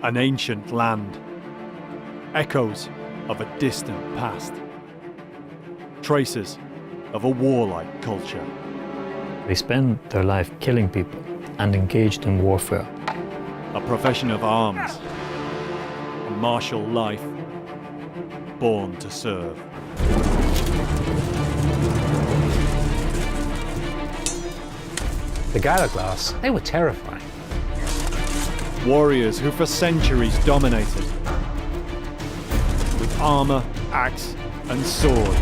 An ancient land. Echoes of a distant past. Traces of a warlike culture. They spend their life killing people and engaged in warfare. A profession of arms. A martial life. Born to serve. The Gallowglass, they were terrifying. Warriors who for centuries dominated. With armour, axe and sword.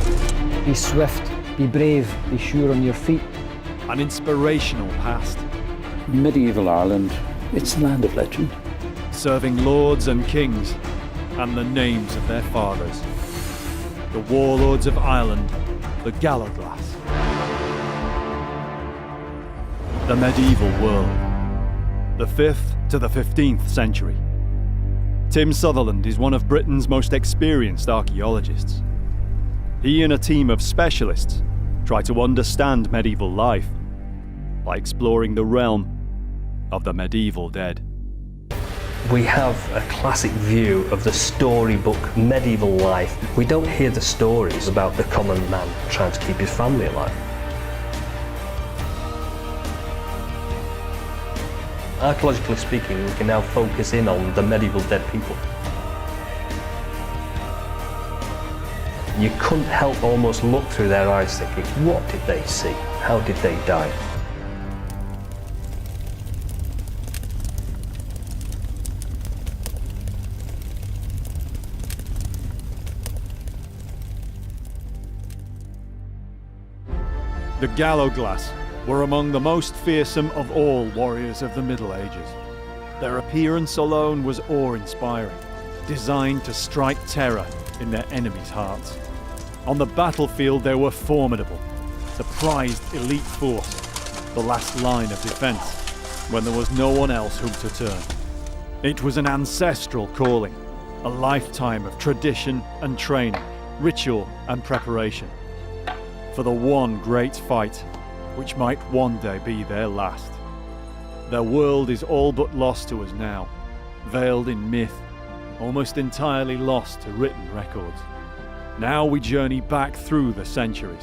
Be swift, be brave, be sure on your feet. An inspirational past. Medieval Ireland, it's the land of legend. Serving lords and kings and the names of their fathers. The warlords of Ireland, the Gallowglass. The medieval world. The 5th to the 15th century. Tim Sutherland is one of Britain's most experienced archaeologists. He and a team of specialists try to understand medieval life by exploring the realm of the medieval dead. We have a classic view of the storybook medieval life. We don't hear the stories about the common man trying to keep his family alive. Archaeologically speaking, we can now focus in on the medieval dead people. You couldn't help almost look through their eyes thinking, what did they see? How did they die? The Gallowglass were among the most fearsome of all warriors of the Middle Ages. Their appearance alone was awe-inspiring, designed to strike terror in their enemies' hearts. On the battlefield they were formidable, the prized elite force, the last line of defence, when there was no one else whom to turn. It was an ancestral calling, a lifetime of tradition and training, ritual and preparation, for the one great fight, which might one day be their last. Their world is all but lost to us now, veiled in myth, almost entirely lost to written records. Now we journey back through the centuries,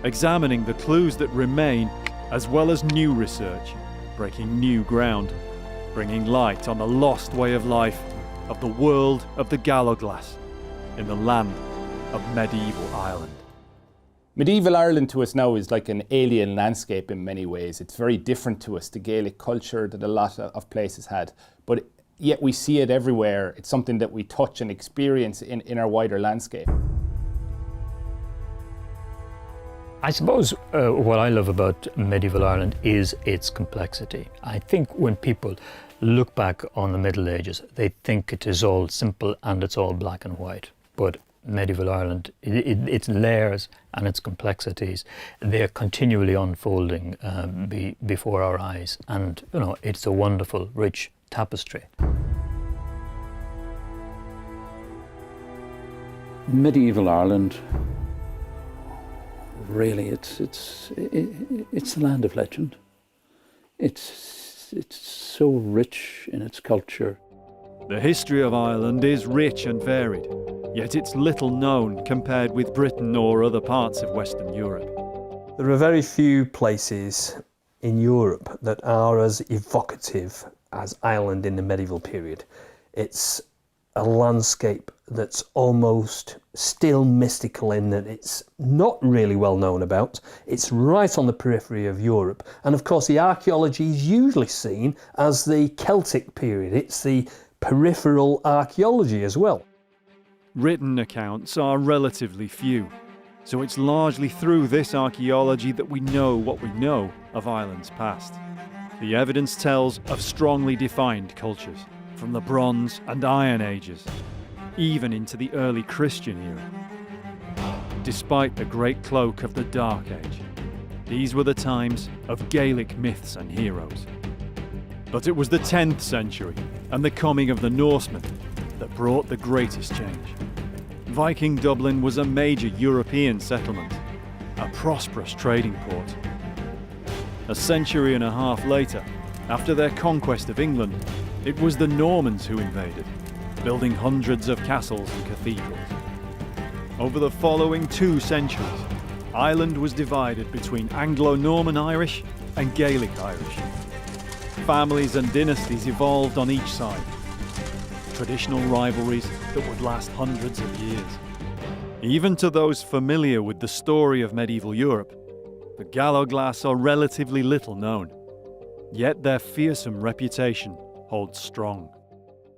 examining the clues that remain, as well as new research, breaking new ground, bringing light on the lost way of life of the world of the Gallowglass in the land of medieval Ireland. Medieval Ireland to us now is like an alien landscape in many ways. It's very different to us, the Gaelic culture that a lot of places had. But yet we see it everywhere. It's something that we touch and experience in our wider landscape. I suppose what I love about medieval Ireland is its complexity. I think when people look back on the Middle Ages, they think it is all simple and it's all black and white. But medieval Ireland, its layers and its complexities, they're continually unfolding before our eyes. And, you know, it's a wonderful, rich tapestry. Medieval Ireland, really, it's the land of legend. It's so rich in its culture. The history of Ireland is rich and varied, yet it's little known compared with Britain or other parts of Western Europe. There are very few places in Europe that are as evocative as Ireland in the medieval period. It's a landscape that's almost still mystical in that it's not really well known about. It's right on the periphery of Europe. And of course the archaeology is usually seen as the Celtic period. It's the peripheral archaeology as well. Written accounts are relatively few, so it's largely through this archaeology that we know what we know of Ireland's past. The evidence tells of strongly defined cultures, from the Bronze and Iron Ages, even into the early Christian era. Despite the great cloak of the Dark Age, these were the times of Gaelic myths and heroes. But it was the 10th century and the coming of the Norsemen that brought the greatest change. Viking Dublin was a major European settlement, a prosperous trading port. A century and a half later, after their conquest of England, it was the Normans who invaded, building hundreds of castles and cathedrals. Over the following 2 centuries, Ireland was divided between Anglo-Norman Irish and Gaelic Irish. Families and dynasties evolved on each side. Traditional rivalries that would last hundreds of years. Even to those familiar with the story of medieval Europe, the Gallowglass are relatively little known. Yet their fearsome reputation holds strong.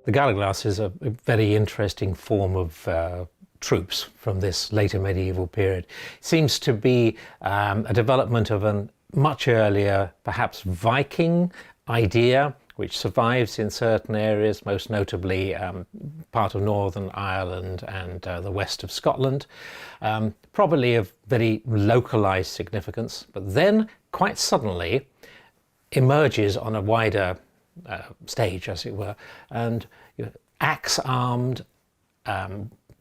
The Gallowglass is a very interesting form of troops from this later medieval period. It seems to be a development of a much earlier, perhaps Viking idea, which survives in certain areas, most notably part of Northern Ireland and the west of Scotland. Probably of very localized significance, but then quite suddenly emerges on a wider stage, as it were, and axe-armed,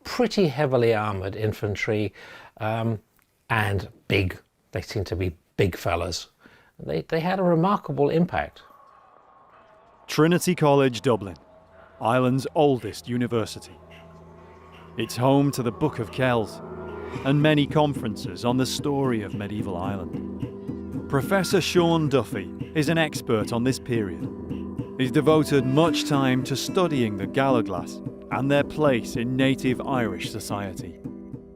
pretty heavily armoured infantry, and big. They seem to be big fellas. They had a remarkable impact. Trinity College, Dublin, Ireland's oldest university. It's home to the Book of Kells and many conferences on the story of medieval Ireland. Professor Sean Duffy is an expert on this period. He's devoted much time to studying the Gallowglass and their place in native Irish society.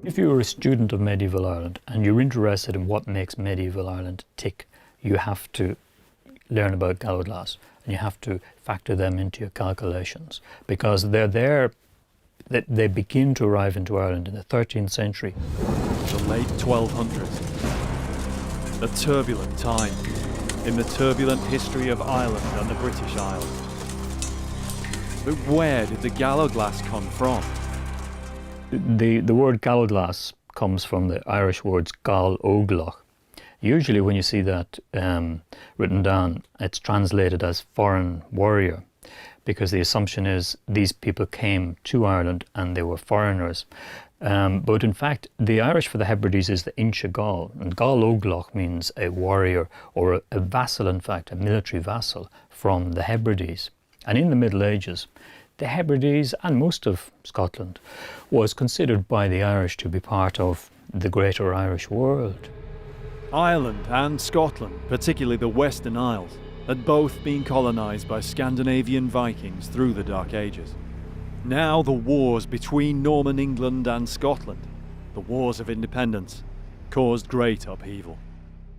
If you're a student of medieval Ireland and you're interested in what makes medieval Ireland tick, you have to learn about Gallowglass and you have to factor them into your calculations, because they're there, they begin to arrive into Ireland in the 13th century. The late 1200s. A turbulent time in the turbulent history of Ireland and the British Isles. But where did the Gallowglass come from? The word Gallowglass comes from the Irish words Gallowglass. Usually when you see that written down, it's translated as foreign warrior, because the assumption is these people came to Ireland and they were foreigners. But in fact, the Irish for the Hebrides is the Inche Gall, and Gallowglass means a warrior or a vassal, in fact, a military vassal from the Hebrides. And in the Middle Ages, the Hebrides and most of Scotland was considered by the Irish to be part of the greater Irish world. Ireland and Scotland, particularly the Western Isles, had both been colonised by Scandinavian Vikings through the Dark Ages. Now the wars between Norman England and Scotland, the wars of independence, caused great upheaval.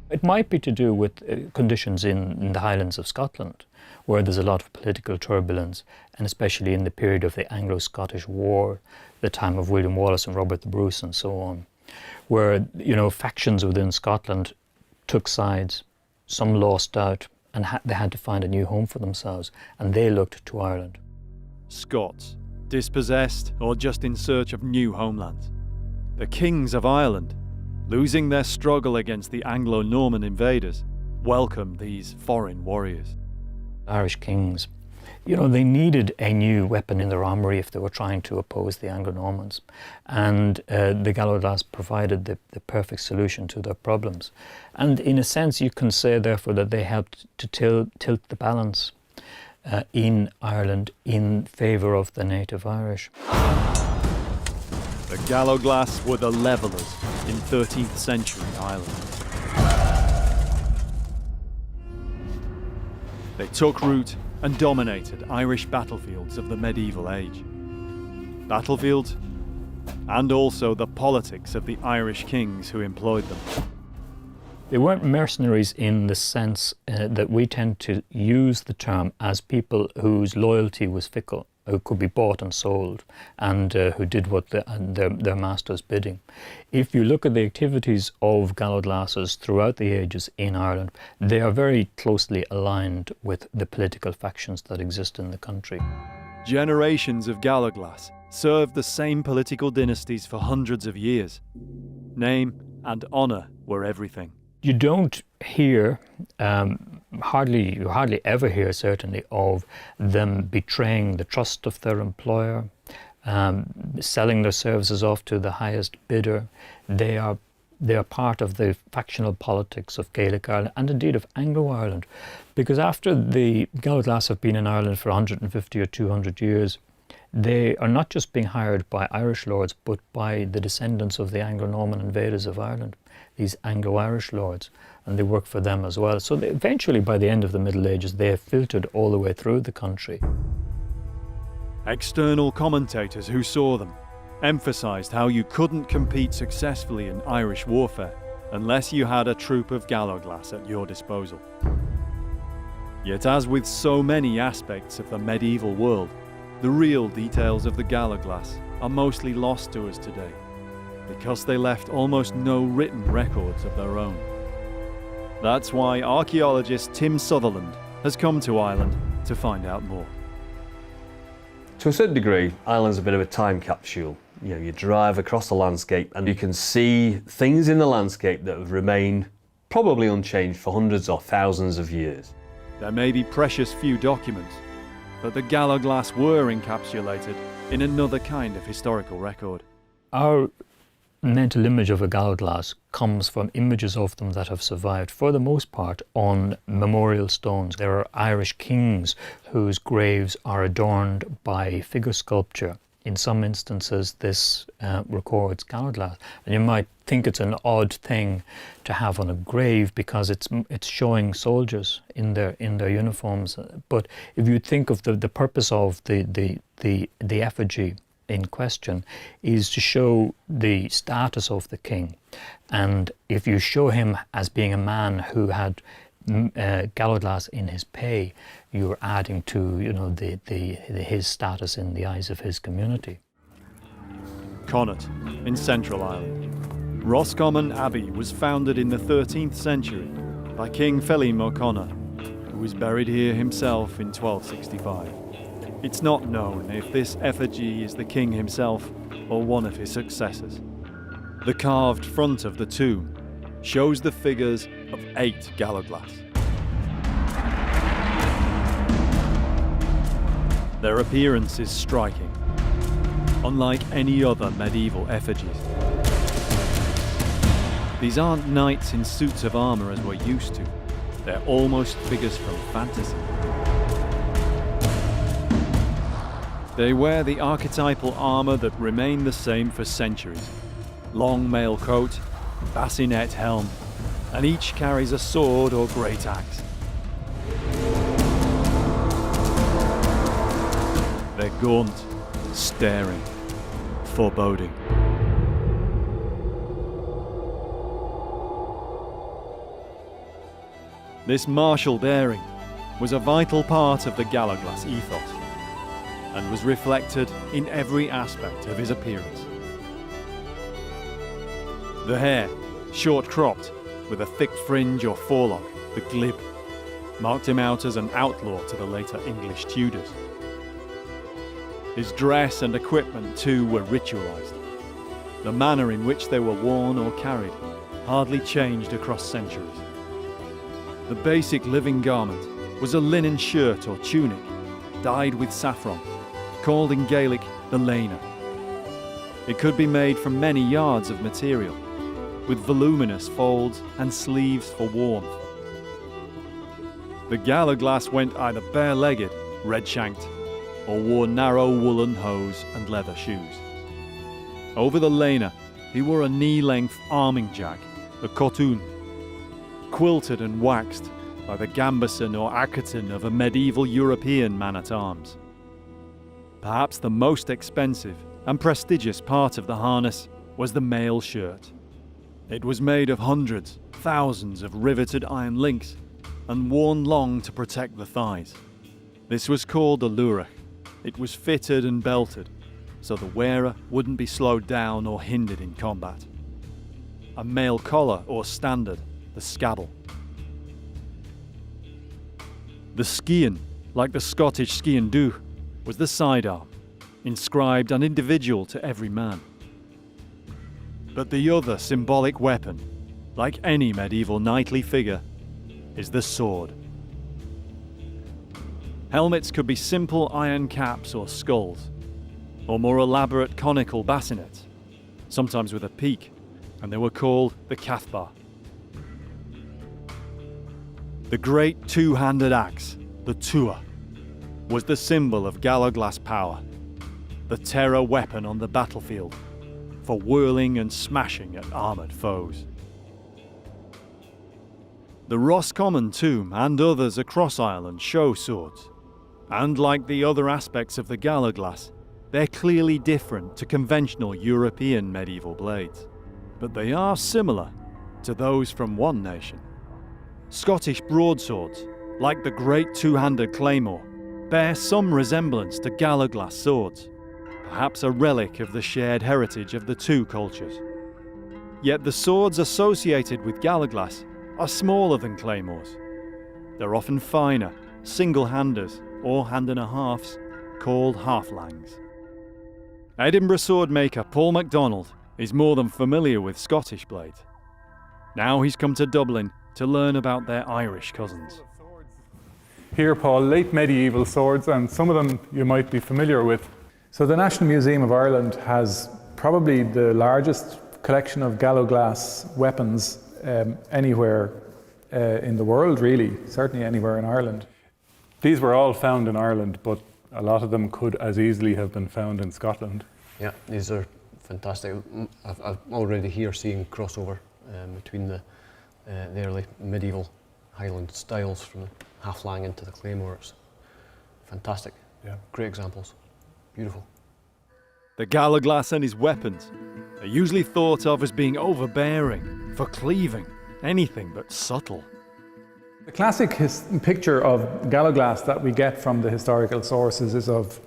It might be to do with conditions in the Highlands of Scotland, where there's a lot of political turbulence, and especially in the period of the Anglo-Scottish War, the time of William Wallace and Robert the Bruce and so on, where, factions within Scotland took sides, some lost out, and they had to find a new home for themselves, and they looked to Ireland. Scots, dispossessed or just in search of new homelands. The kings of Ireland, losing their struggle against the Anglo-Norman invaders, welcomed these foreign warriors. Irish kings, they needed a new weapon in their armoury if they were trying to oppose the Anglo-Normans. And the Gallowglass provided the perfect solution to their problems. And in a sense, you can say, therefore, that they helped to tilt the balance in Ireland in favour of the native Irish. The Gallowglass were the levellers in 13th century Ireland. They took root and dominated Irish battlefields of the medieval age. Battlefields, and also the politics of the Irish kings who employed them. They weren't mercenaries in the sense that we tend to use the term as people whose loyalty was fickle, who could be bought and sold, and who did what their master's bidding. If you look at the activities of Gallowglasses throughout the ages in Ireland, they are very closely aligned with the political factions that exist in the country. Generations of Gallowglass served the same political dynasties for hundreds of years. Name and honour were everything. You don't hear, you hardly ever hear certainly, of them betraying the trust of their employer, selling their services off to the highest bidder. They are They are part of the factional politics of Gaelic Ireland and indeed of Anglo-Ireland, because after the Gallowglass have been in Ireland for 150 or 200 years, they are not just being hired by Irish lords, but by the descendants of the Anglo-Norman invaders of Ireland, these Anglo-Irish lords, and they work for them as well. So eventually, by the end of the Middle Ages, they have filtered all the way through the country. External commentators who saw them emphasised how you couldn't compete successfully in Irish warfare unless you had a troop of Gallowglass at your disposal. Yet, as with so many aspects of the medieval world, the real details of the Gallowglass are mostly lost to us today, because they left almost no written records of their own. That's why archaeologist Tim Sutherland has come to Ireland to find out more. To a certain degree, Ireland's a bit of a time capsule. You know, you drive across the landscape and you can see things in the landscape that have remained probably unchanged for hundreds or thousands of years. There may be precious few documents, but the Gallowglass were encapsulated in another kind of historical record. Our mental image of a Gallowglass comes from images of them that have survived, for the most part, on memorial stones. There are Irish kings whose graves are adorned by figure sculpture. In some instances, this records Gallowglass, and you might think it's an odd thing to have on a grave because it's showing soldiers in their uniforms. But if you think of the purpose of the effigy in question is to show the status of the king, and if you show him as being a man who had Gallowglass in his pay, you're adding to his status in the eyes of his community. Connaught, in Central Ireland. Roscommon Abbey was founded in the 13th century by King Felim O'Connor, who was buried here himself in 1265. It's not known if this effigy is the king himself or one of his successors. The carved front of the tomb shows the figures of 8 Gallowglass. Their appearance is striking, unlike any other medieval effigies. These aren't knights in suits of armour as we're used to. They're almost figures from fantasy. They wear the archetypal armour that remained the same for centuries. Long mail coat, bassinet helm, and each carries a sword or great axe. They're gaunt, staring, foreboding. This martial bearing was a vital part of the Gallowglass ethos, and was reflected in every aspect of his appearance. The hair, short cropped, with a thick fringe or forelock, the glib, marked him out as an outlaw to the later English Tudors. His dress and equipment too were ritualised. The manner in which they were worn or carried hardly changed across centuries. The basic living garment was a linen shirt or tunic, dyed with saffron, called in Gaelic the lena. It could be made from many yards of material, with voluminous folds and sleeves for warmth. The Gallowglass went either bare-legged, red-shanked, or wore narrow woolen hose and leather shoes. Over the lena, he wore a knee-length arming jack, a cotoon, quilted and waxed by the gambeson or acketon of a medieval European man-at-arms. Perhaps the most expensive and prestigious part of the harness was the mail shirt. It was made of hundreds, thousands of riveted iron links and worn long to protect the thighs. This was called the lurach. It was fitted and belted, so the wearer wouldn't be slowed down or hindered in combat. A mail collar or standard, the scabble. The scian, like the Scottish scian dubh, was the sidearm, inscribed and individual to every man. But the other symbolic weapon, like any medieval knightly figure, is the sword. Helmets could be simple iron caps or skulls, or more elaborate conical bassinets, sometimes with a peak, and they were called the Cathbar. The great two-handed axe, the Tua, was the symbol of Gallowglass power, the terror weapon on the battlefield for whirling and smashing at armoured foes. The Roscommon tomb and others across Ireland show swords, and like the other aspects of the Gallowglass, they're clearly different to conventional European medieval blades, but they are similar to those from one nation. Scottish broadswords, like the great two-handed claymore, bear some resemblance to Gallowglass swords, perhaps a relic of the shared heritage of the two cultures. Yet the swords associated with Gallowglass are smaller than claymores. They're often finer, single-handers or hand-and-a-halves, called halflangs. Edinburgh swordmaker Paul MacDonald is more than familiar with Scottish blades. Now he's come to Dublin to learn about their Irish cousins. Here, Paul, late medieval swords, and some of them you might be familiar with. So the National Museum of Ireland has probably the largest collection of Gallowglass weapons anywhere in the world, really, certainly anywhere in Ireland. These were all found in Ireland, but a lot of them could as easily have been found in Scotland. Yeah, these are fantastic. I've already here seeing crossover between the early medieval Highland styles from the halflang into the claymore. It's fantastic. Yeah. Great examples. Beautiful. The Gallowglass and his weapons are usually thought of as being overbearing, for cleaving, anything but subtle. The classic picture of Gallowglass that we get from the historical sources is of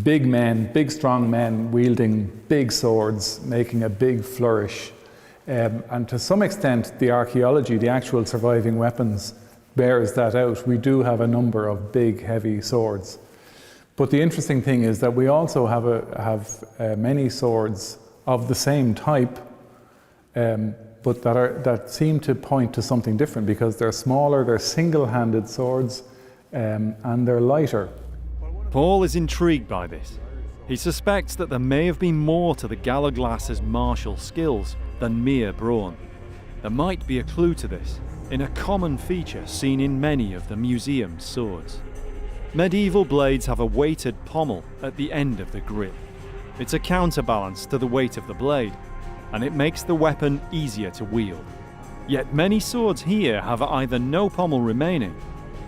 big men, big strong men wielding big swords, making a big flourish. And to some extent, the archaeology, the actual surviving weapons, bears that out. We do have a number of big, heavy swords. But the interesting thing is that we also have many swords of the same type, but that seem to point to something different because they're smaller, they're single-handed swords, and they're lighter. Paul is intrigued by this. He suspects that there may have been more to the Gallowglass's martial skills than mere brawn. There might be a clue to this in a common feature seen in many of the museum's swords. Medieval blades have a weighted pommel at the end of the grip. It's a counterbalance to the weight of the blade, and it makes the weapon easier to wield. Yet many swords here have either no pommel remaining,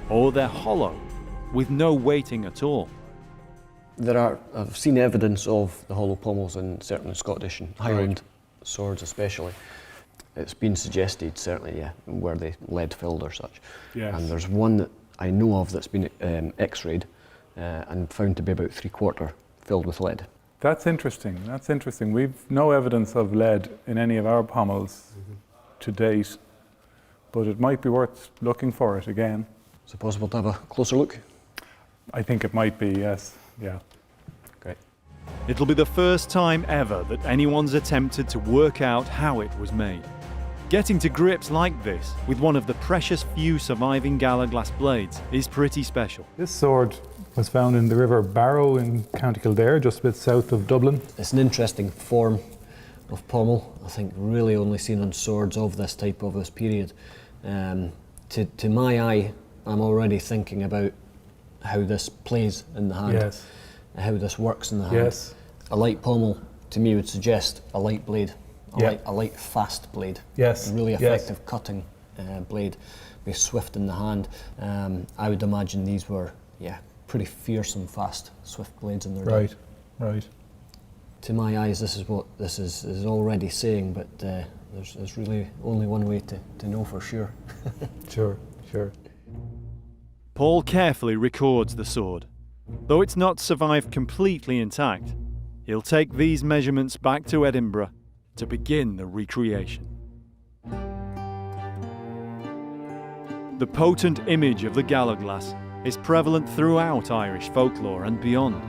or they're hollow, with no weighting at all. I've seen evidence of the hollow pommels in certain Scottish and Highland swords especially. It's been suggested, certainly, yeah, were they lead filled or such. Yes. And there's one that I know of that's been x-rayed and found to be about 3/4 filled with lead. That's interesting, that's interesting. We've no evidence of lead in any of our pommels to date, but it might be worth looking for it again. Is it possible to have a closer look? I think it might be, yes, yeah. Great. It'll be the first time ever that anyone's attempted to work out how it was made. Getting to grips like this with one of the precious few surviving Gallowglass blades is pretty special. This sword was found in the River Barrow in County Kildare, just a bit south of Dublin. It's an interesting form of pommel, I think really only seen on swords of this type of this period. To my eye, I'm already thinking about how this plays in the hand, Yes. how this works in the hand. Yes. A light pommel, to me, would suggest a light blade, Yeah. a light fast blade. Yes. A really Yes. effective cutting blade, be swift in the hand. I would imagine these were, pretty fearsome, fast, swift blades in their day. Right, right. To my eyes, this is what this is already saying, but there's really only one way to know for sure. Sure, sure. Paul carefully records the sword. Though it's not survived completely intact, he'll take these measurements back to Edinburgh to begin the recreation. The potent image of the Gallowglass is prevalent throughout Irish folklore and beyond.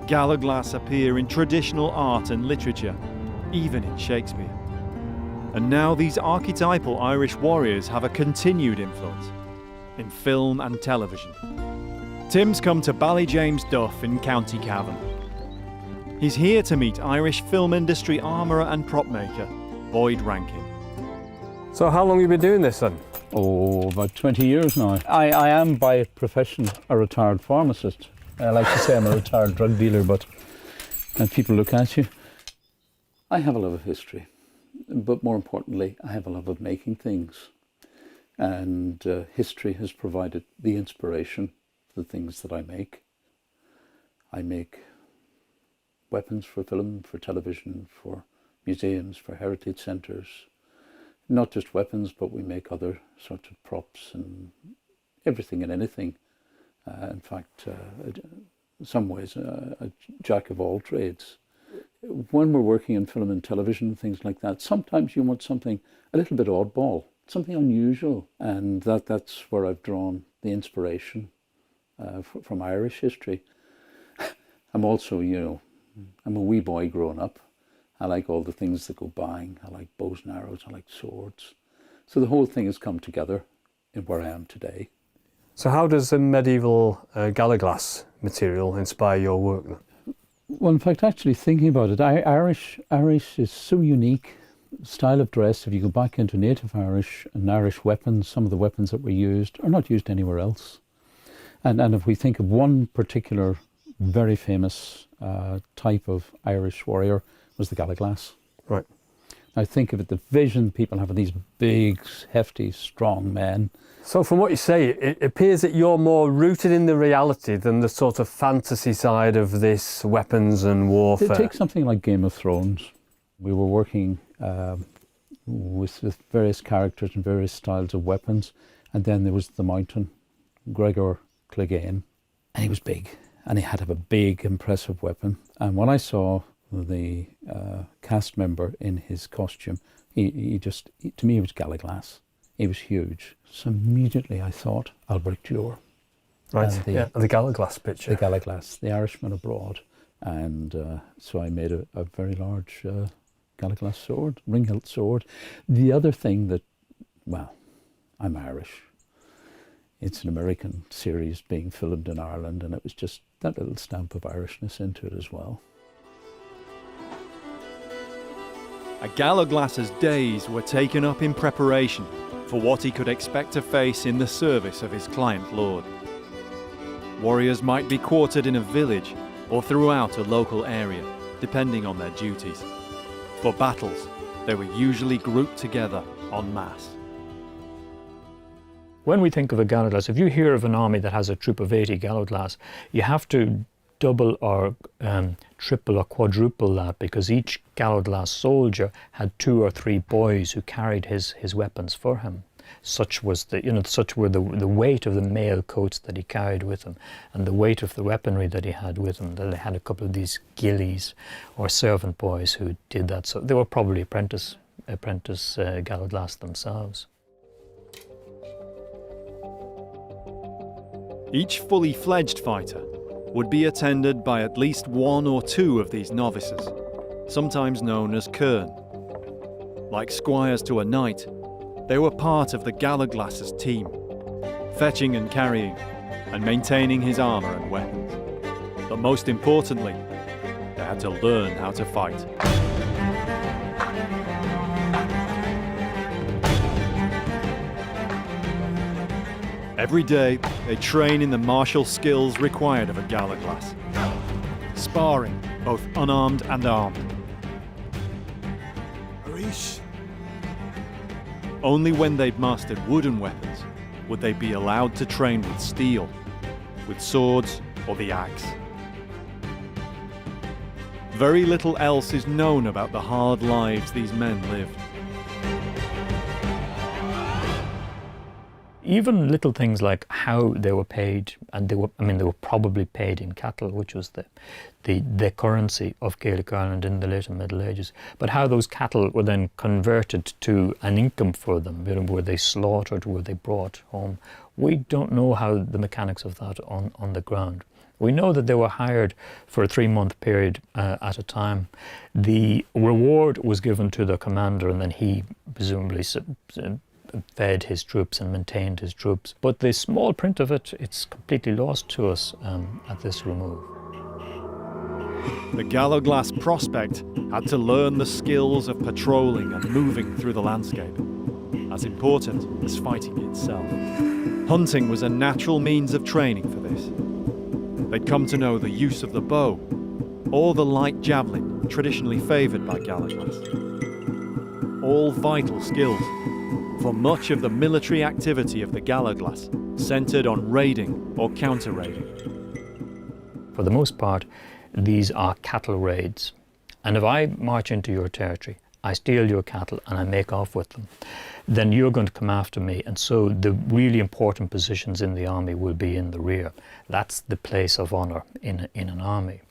Gallowglass appear in traditional art and literature, even in Shakespeare. And now these archetypal Irish warriors have a continued influence in film and television. Tim's come to Ballyjames Duff in County Cavan. He's here to meet Irish film industry armourer and prop maker, Boyd Rankin. So how long have you been doing this then? Oh, about 20 years now. I am by profession a retired pharmacist. I like to say I'm a retired drug dealer, but people look at you. I have a love of history, but more importantly, I have a love of making things. And history has provided the inspiration for the things that I make. I make weapons for film, for television, for museums, for heritage centres. Not just weapons, but we make other sorts of props and everything and anything. In fact, in some ways, a jack of all trades. When we're working in film and television, things like that, sometimes you want something a little bit oddball, something unusual. And that's where I've drawn the inspiration from Irish history. I'm also, I'm a wee boy growing up. I like all the things that go bang. I like bows and arrows. I like swords. So the whole thing has come together in where I am today. So how does the medieval Gallowglass material inspire your work then? Well, in fact, actually thinking about it, Irish is so unique. Style of dress, if you go back into native Irish and Irish weapons, some of the weapons that were used are not used anywhere else. And if we think of one particular very famous type of Irish warrior, was the Gallowglass. Right. Now think of it, the vision people have of these big, hefty, strong men. So from what you say, it appears that you're more rooted in the reality than the sort of fantasy side of this weapons and warfare. Take something like Game of Thrones. We were working with various characters and various styles of weapons, and then there was the Mountain, Gregor Clegane, and he was big, and he had to have a big, impressive weapon. And when I saw the cast member in his costume, he to me, he was Gallowglass. He was huge. So immediately I thought Albrecht Dürer. Right, the Gallowglass picture. The Gallowglass, the Irishman abroad. And so I made a very large Gallowglass sword, ring-hilt sword. The other thing that, well, I'm Irish. It's an American series being filmed in Ireland, and it was just that little stamp of Irishness into it as well. A Gallowglass's days were taken up in preparation for what he could expect to face in the service of his client lord. Warriors might be quartered in a village or throughout a local area, depending on their duties. For battles, they were usually grouped together en masse. When we think of a Gallowglass, if you hear of an army that has a troop of 80 Gallowglass, you have to double or triple or quadruple that, because each Gallowglass soldier had 2 or 3 boys who carried his weapons for him. Such was such were the weight of the mail coats that he carried with him, and the weight of the weaponry that he had with him. That they had a couple of these gillies or servant boys who did that. So they were probably apprentice Gallowglass themselves. Each fully fledged fighter would be attended by at least 1 or 2 of these novices, sometimes known as Kern. Like squires to a knight, they were part of the Gallowglass's team, fetching and carrying, and maintaining his armour and weapons. But most importantly, they had to learn how to fight. Every day, they train in the martial skills required of a Gallowglass, sparring both unarmed and armed. Only when they'd mastered wooden weapons would they be allowed to train with steel, with swords or the axe. Very little else is known about the hard lives these men lived. Even little things like how they were paid, and they were probably paid in cattle, which was the currency of Gaelic Ireland in the later Middle Ages. But how those cattle were then converted to an income for them, were they slaughtered, were they brought home? We don't know how the mechanics of that on the ground. We know that they were hired for a 3-month period at a time. The reward was given to the commander, and then he presumably fed his troops and maintained his troops. But the small print of it, it's completely lost to us at this remove. the Gallowglass prospect had to learn the skills of patrolling and moving through the landscape, as important as fighting itself. Hunting was a natural means of training for this. They'd come to know the use of the bow, or the light javelin traditionally favoured by Gallowglass. All vital skills, for much of the military activity of the Gallowglass centred on raiding or counter-raiding. For the most part, these are cattle raids. And if I march into your territory, I steal your cattle and I make off with them, then you're going to come after me. And so the really important positions in the army will be in the rear. That's the place of honour in an army.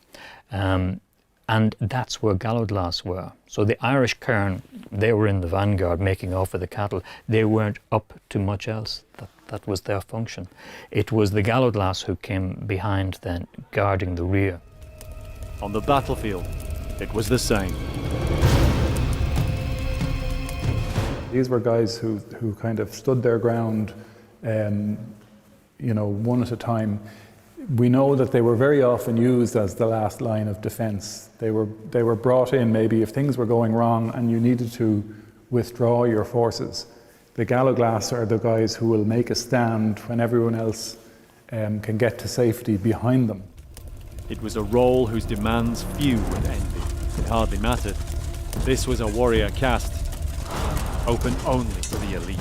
And that's where Gallowglass were. So the Irish Cairn, they were in the vanguard making off with the cattle. They weren't up to much else. That was their function. It was the Gallowglass who came behind then, guarding the rear. On the battlefield, it was the same. These were guys who kind of stood their ground, one at a time. We know that they were very often used as the last line of defence. They were brought in maybe if things were going wrong and you needed to withdraw your forces. The Gallowglass are the guys who will make a stand when everyone else can get to safety behind them. It was a role whose demands few would envy. It hardly mattered. This was a warrior caste, open only to the elite.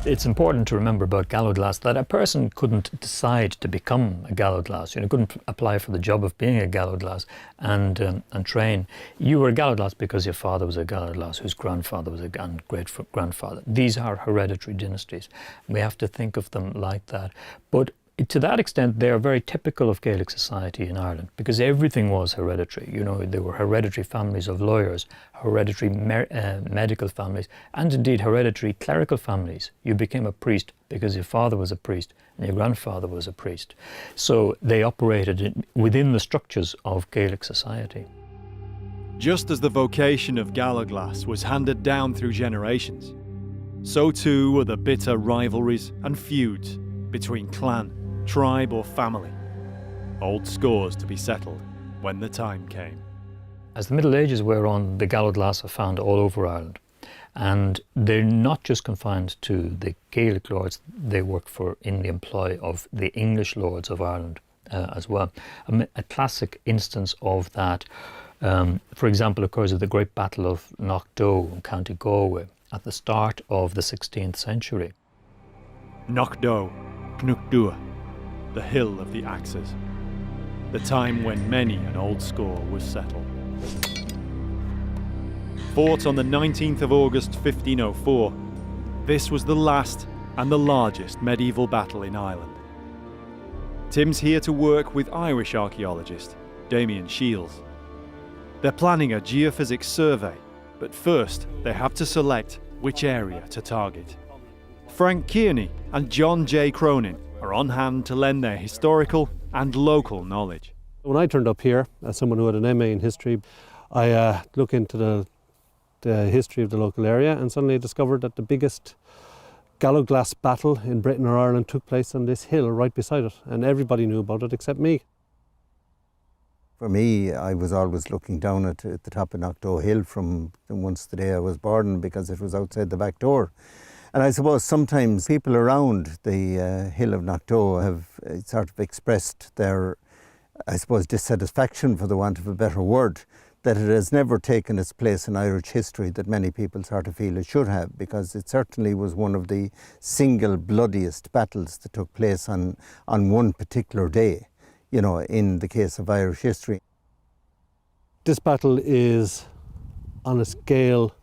It's important to remember about Gallowglass that a person couldn't decide to become a Gallowglass. Couldn't apply for the job of being a Gallowglass and train. You were a Gallowglass because your father was a Gallowglass, whose grandfather was a great-grandfather. These are hereditary dynasties. We have to think of them like that. But to that extent, they are very typical of Gaelic society in Ireland because everything was hereditary. There were hereditary families of lawyers, hereditary medical families, and indeed hereditary clerical families. You became a priest because your father was a priest and your grandfather was a priest. So they operated within the structures of Gaelic society. Just as the vocation of Gallowglass was handed down through generations, so too were the bitter rivalries and feuds between clan, tribe or family, old scores to be settled when the time came. As the Middle Ages wear on, the Gallowglass are found all over Ireland, and they're not just confined to the Gaelic lords. They work in the employ of the English lords of Ireland as well. A classic instance of that, for example, occurs at the Great Battle of Knockdoe in County Galway at the start of the 16th century. Knockdoe, Knockdoe, the hill of the axes, the time when many an old score was settled. Fought on the 19th of August 1504, this was the last and the largest medieval battle in Ireland. Tim's here to work with Irish archaeologist Damien Shields. They're planning a geophysics survey, but first they have to select which area to target. Frank Kearney and John J. Cronin are on hand to lend their historical and local knowledge. When I turned up here, as someone who had an MA in history, I looked into the history of the local area and suddenly discovered that the biggest Gallowglass battle in Britain or Ireland took place on this hill right beside it, and everybody knew about it except me. For me, I was always looking down at the top of Knockdoe Hill from once the day I was born because it was outside the back door. And I suppose sometimes people around the hill of Knockdoe have sort of expressed their, dissatisfaction, for the want of a better word, that it has never taken its place in Irish history that many people sort of feel it should have, because it certainly was one of the single bloodiest battles that took place on one particular day, in the case of Irish history. This battle is on a scale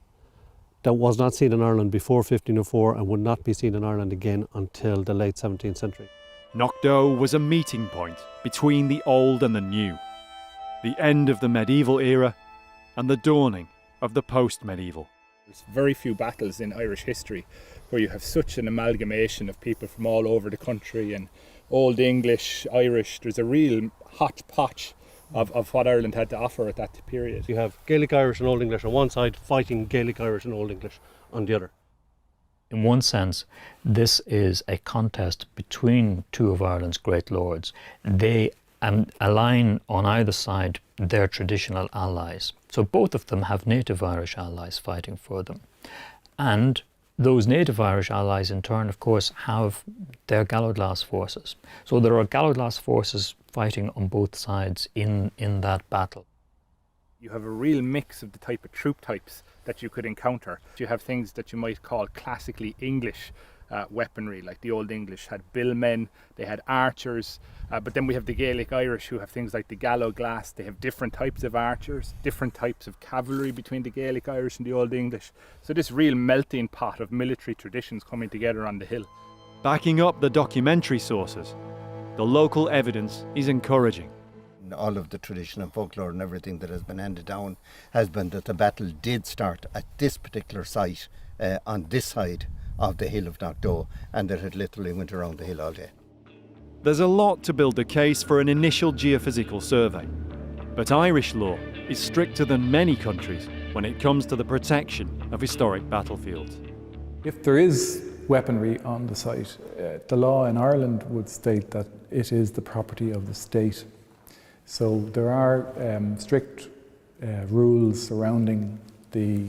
that was not seen in Ireland before 1504 and would not be seen in Ireland again until the late 17th century. Knockdoe was a meeting point between the old and the new, the end of the medieval era and the dawning of the post-medieval. There's very few battles in Irish history where you have such an amalgamation of people from all over the country, and Old English, Irish. There's a real hodgepodge of what Ireland had to offer at that period. You have Gaelic Irish and Old English on one side, fighting Gaelic Irish and Old English on the other. In one sense, this is a contest between two of Ireland's great lords. They and align on either side their traditional allies. So both of them have native Irish allies fighting for them. And those native Irish allies in turn, of course, have their Gallowglass forces. So there are Gallowglass forces fighting on both sides in that battle. You have a real mix of the type of troop types that you could encounter. You have things that you might call classically English weaponry, like the Old English had billmen, they had archers, but then we have the Gaelic Irish who have things like the Gallowglass. They have different types of archers, different types of cavalry between the Gaelic Irish and the Old English. So this real melting pot of military traditions coming together on the hill. Backing up the documentary sources, the local evidence is encouraging. All of the tradition and folklore and everything that has been handed down has been that the battle did start at this particular site on this side of the hill of Knockdoe, and that it literally went around the hill all day. There's a lot to build the case for an initial geophysical survey, but Irish law is stricter than many countries when it comes to the protection of historic battlefields. If there is weaponry on the site, the law in Ireland would state that it is the property of the state. So there are strict rules surrounding the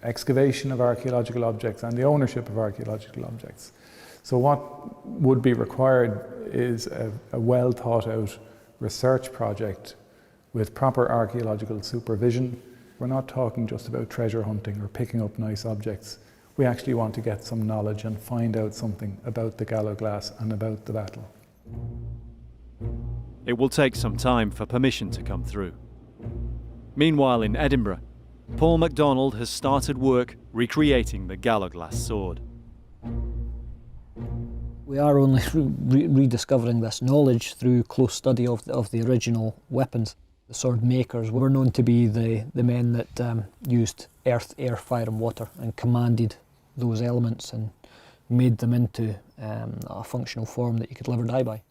excavation of archaeological objects and the ownership of archaeological objects. So what would be required is a well thought out research project with proper archaeological supervision. We're not talking just about treasure hunting or picking up nice objects. We actually want to get some knowledge and find out something about the Gallowglass and about the battle. It will take some time for permission to come through. Meanwhile in Edinburgh, Paul MacDonald has started work recreating the Gallowglass sword. We are only rediscovering this knowledge through close study of the original weapons. The sword makers were known to be the men that used earth, air, fire and water and commanded those elements and made them into a functional form that you could live or die by.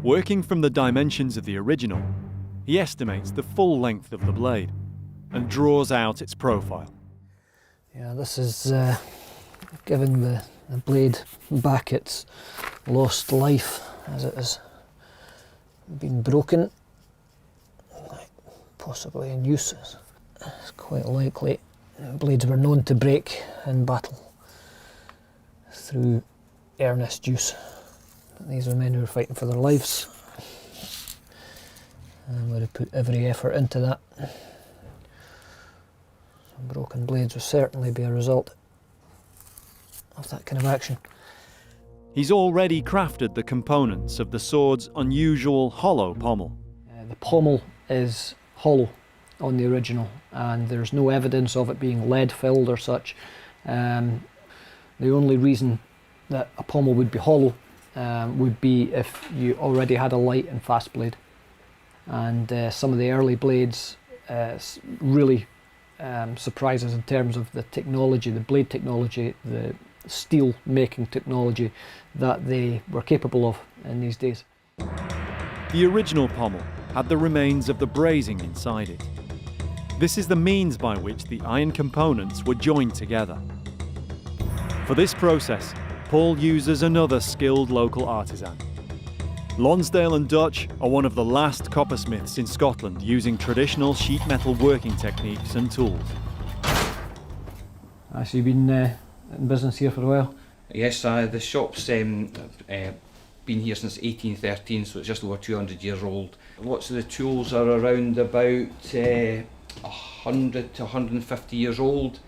Working from the dimensions of the original, he estimates the full length of the blade and draws out its profile. Yeah, this is giving the blade back its lost life as it has been broken, possibly in use. It's quite likely blades were known to break in battle through earnest use. These are men who were fighting for their lives and would have put every effort into that. So broken blades would certainly be a result of that kind of action. He's already crafted the components of the sword's unusual hollow pommel. The pommel is hollow on the original and there's no evidence of it being lead filled or such. The only reason that a pommel would be hollow would be if you already had a light and fast blade. And some of the early blades really surprise us in terms of the technology, the blade technology, the steel making technology that they were capable of in these days. The original pommel had the remains of the brazing inside it. This is the means by which the iron components were joined together. For this process, Paul uses another skilled local artisan. Lonsdale and Dutch are one of the last coppersmiths in Scotland using traditional sheet metal working techniques and tools. So you've been in business here for a while? Yes, the shop's been here since 1813, so it's just over 200 years old. Lots of the tools are around about 100 to 150 years old.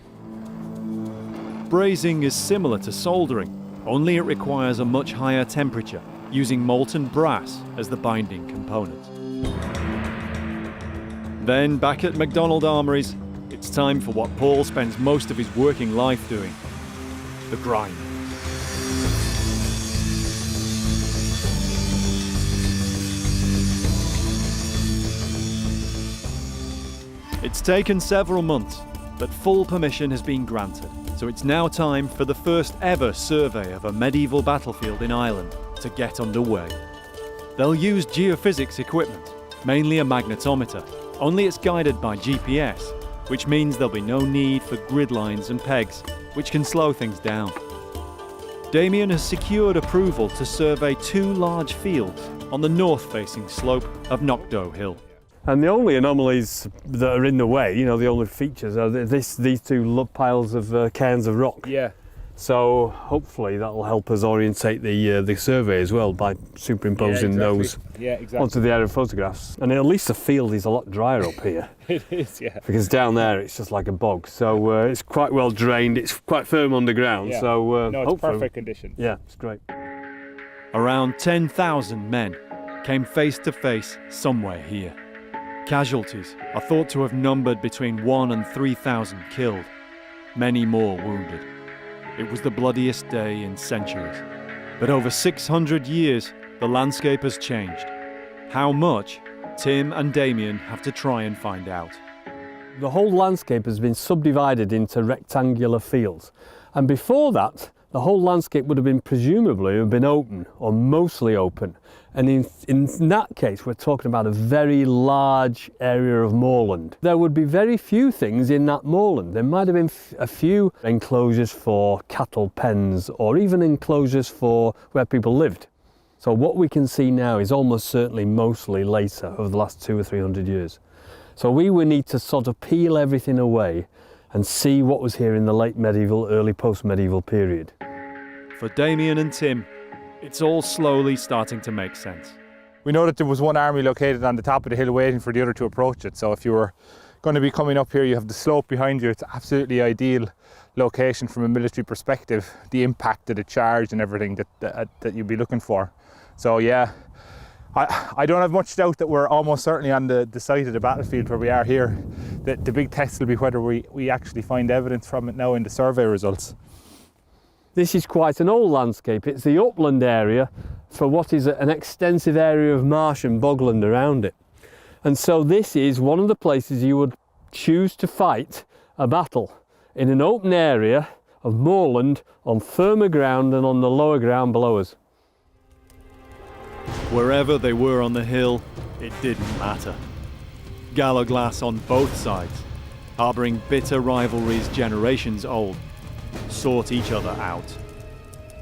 Brazing is similar to soldering, only it requires a much higher temperature, using molten brass as the binding component. Then, back at MacDonald Armouries, it's time for what Paul spends most of his working life doing: the grind. It's taken several months, but full permission has been granted. So it's now time for the first ever survey of a medieval battlefield in Ireland to get underway. They'll use geophysics equipment, mainly a magnetometer, only it's guided by GPS, which means there'll be no need for grid lines and pegs, which can slow things down. Damien has secured approval to survey 2 large fields on the north-facing slope of Knockdoe Hill. And the only anomalies that are in the way, you know, the only features are these two piles of cairns of rock. Yeah. So hopefully that'll help us orientate the survey as well by superimposing those onto the aerial photographs. And at least the field is a lot drier up here. It is, yeah. Because down there it's just like a bog. So it's quite well drained, it's quite firm underground. Yeah. So no, it's perfect condition. Yeah, it's great. Around 10,000 men came face to face somewhere here. Casualties are thought to have numbered between 1,000 and 3,000 killed, many more wounded. It was the bloodiest day in centuries. But over 600 years, the landscape has changed. How much? Tim and Damien have to try and find out. The whole landscape has been subdivided into rectangular fields. And before that, the whole landscape would have been presumably open, or mostly open. And in that case, we're talking about a very large area of moorland. There would be very few things in that moorland. There might have been a few enclosures for cattle pens, or even enclosures for where people lived. So what we can see now is almost certainly mostly later, over the last 200 or 300 years. So we would need to sort of peel everything away and see what was here in the late medieval, early post-medieval period. For Damien and Tim, it's all slowly starting to make sense. We know that there was one army located on the top of the hill waiting for the other to approach it. So if you were going to be coming up here, you have the slope behind you. It's absolutely ideal location from a military perspective, the impact of the charge and everything that you'd be looking for. So yeah, I don't have much doubt that we're almost certainly on the site of the battlefield where we are here. The big test will be whether we actually find evidence from it now in the survey results. This is quite an old landscape. It's the upland area for what is an extensive area of marsh and bogland around it. And so this is one of the places you would choose to fight a battle, in an open area of moorland on firmer ground and on the lower ground below us. Wherever they were on the hill, it didn't matter. Gallowglass on both sides, harbouring bitter rivalries generations old, sought each other out.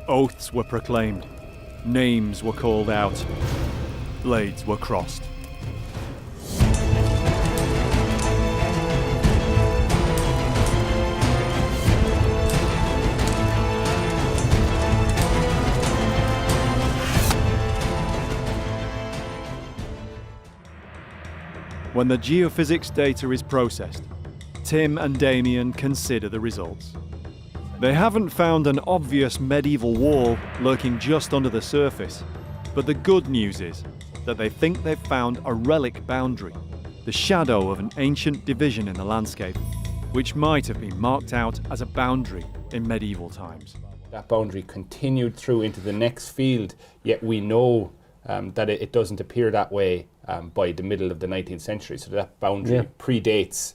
Oaths were proclaimed, names were called out, blades were crossed. When the geophysics data is processed, Tim and Damien consider the results. They haven't found an obvious medieval wall lurking just under the surface, but the good news is that they think they've found a relic boundary, the shadow of an ancient division in the landscape, which might have been marked out as a boundary in medieval times. That boundary continued through into the next field, yet we know that it doesn't appear that way by the middle of the 19th century. So that boundary predates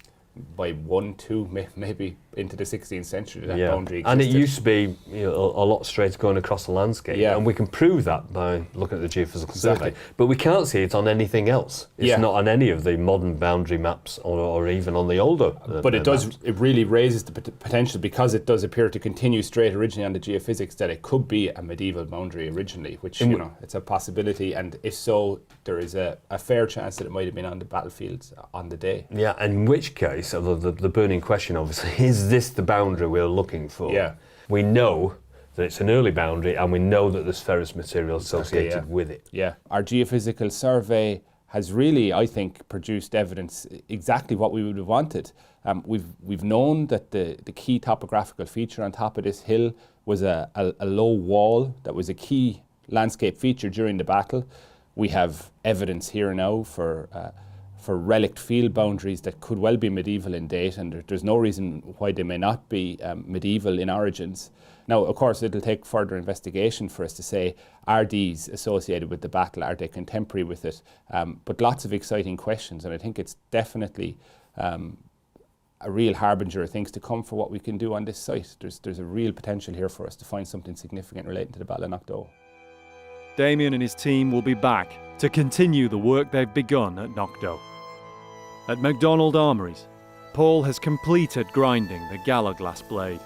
by 1, 2, maybe into the 16th century. That boundary existed. And it used to be a lot straight going across the landscape, and we can prove that by looking at the geophysical survey. But we can't see it on anything else. It's not on any of the modern boundary maps, or even on the older. But it does. Maps. It really raises the potential, because it does appear to continue straight originally on the geophysics, that it could be a medieval boundary originally, which it's a possibility. And if so, there is a fair chance that it might have been on the battlefields on the day. Yeah, in which case, the burning question obviously is this the boundary we're looking for? Yeah. We know that it's an early boundary, and we know that there's ferrous material associated with it. Yeah. Our geophysical survey has really, I think, produced evidence exactly what we would have wanted. We've known that the key topographical feature on top of this hill was a low wall that was a key landscape feature during the battle. We have evidence here now for relict field boundaries that could well be medieval in date, and there's no reason why they may not be medieval in origins. Now, of course, it'll take further investigation for us to say, are these associated with the battle, are they contemporary with it? But lots of exciting questions, and I think it's definitely a real harbinger of things to come for what we can do on this site. There's a real potential here for us to find something significant relating to the Battle of Knockdoe. Damien and his team will be back to continue the work they've begun at Knockdoe. At MacDonald Armories, Paul has completed grinding the Gallowglass blade.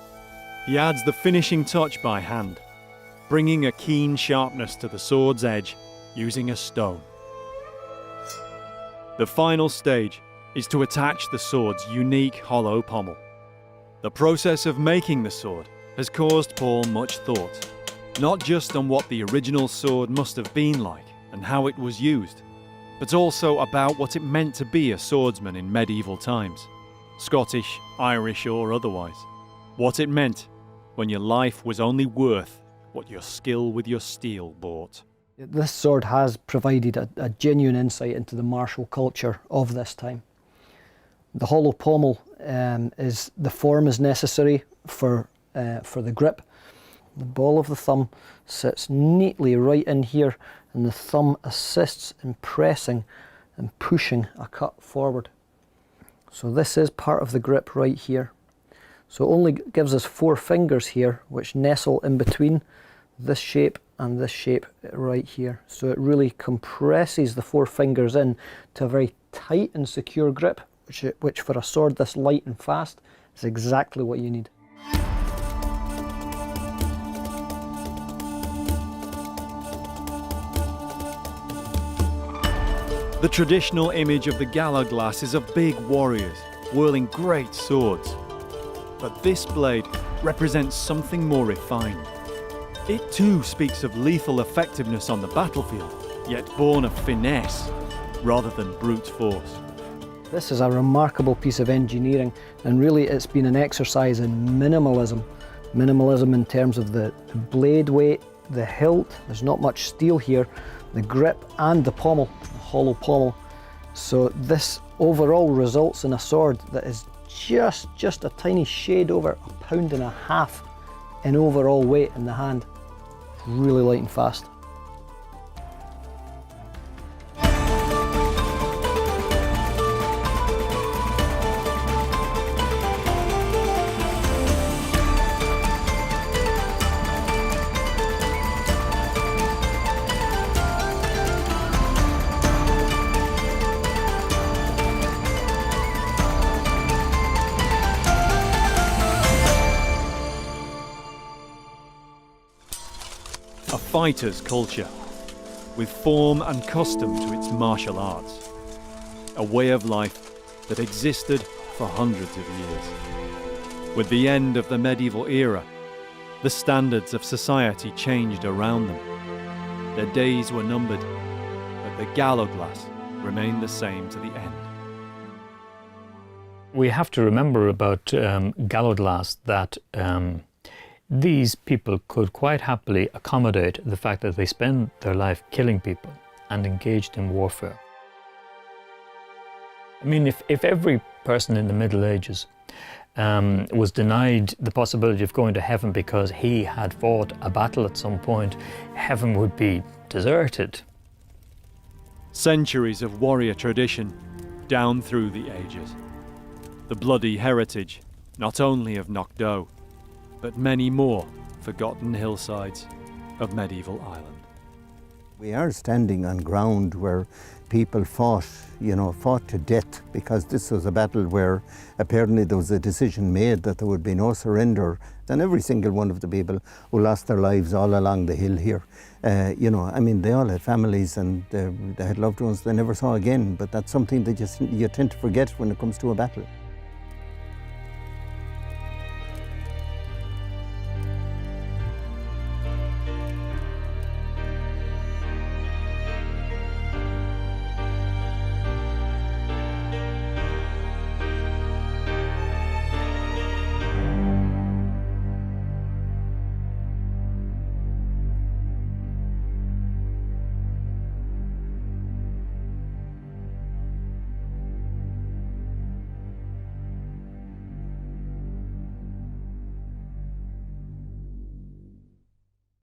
He adds the finishing touch by hand, bringing a keen sharpness to the sword's edge using a stone. The final stage is to attach the sword's unique hollow pommel. The process of making the sword has caused Paul much thought, not just on what the original sword must have been like and how it was used, but also about what it meant to be a swordsman in medieval times, Scottish, Irish or otherwise. What it meant when your life was only worth what your skill with your steel bought. This sword has provided a genuine insight into the martial culture of this time. The hollow pommel the form is necessary for the grip. The ball of the thumb sits neatly right in here, and the thumb assists in pressing and pushing a cut forward. So this is part of the grip right here. So it only gives us 4 fingers here, which nestle in between this shape and this shape right here. So it really compresses the 4 fingers in to a very tight and secure grip, which for a sword this light and fast is exactly what you need. The traditional image of the Gallowglass is of big warriors wielding great swords. But this blade represents something more refined. It too speaks of lethal effectiveness on the battlefield, yet born of finesse rather than brute force. This is a remarkable piece of engineering, and really it's been an exercise in minimalism. Minimalism in terms of the blade weight, the hilt, there's not much steel here, the grip and the pommel, the hollow pommel. So this overall results in a sword that is just a tiny shade over 1.5 pounds in overall weight in the hand. Really light and fast. A fighter's culture, with form and custom to its martial arts. A way of life that existed for hundreds of years. With the end of the medieval era, the standards of society changed around them. Their days were numbered, but the Gallowglass remained the same to the end. We have to remember about Gallowglass that these people could quite happily accommodate the fact that they spend their life killing people and engaged in warfare. I mean, if every person in the Middle Ages was denied the possibility of going to heaven because he had fought a battle at some point, heaven would be deserted. Centuries of warrior tradition down through the ages. The bloody heritage, not only of Knockdoe, but many more forgotten hillsides of medieval Ireland. We are standing on ground where people fought to death, because this was a battle where apparently there was a decision made that there would be no surrender. And every single one of the people who lost their lives all along the hill here, I mean, they all had families and they had loved ones they never saw again, but that's something that you tend to forget when it comes to a battle.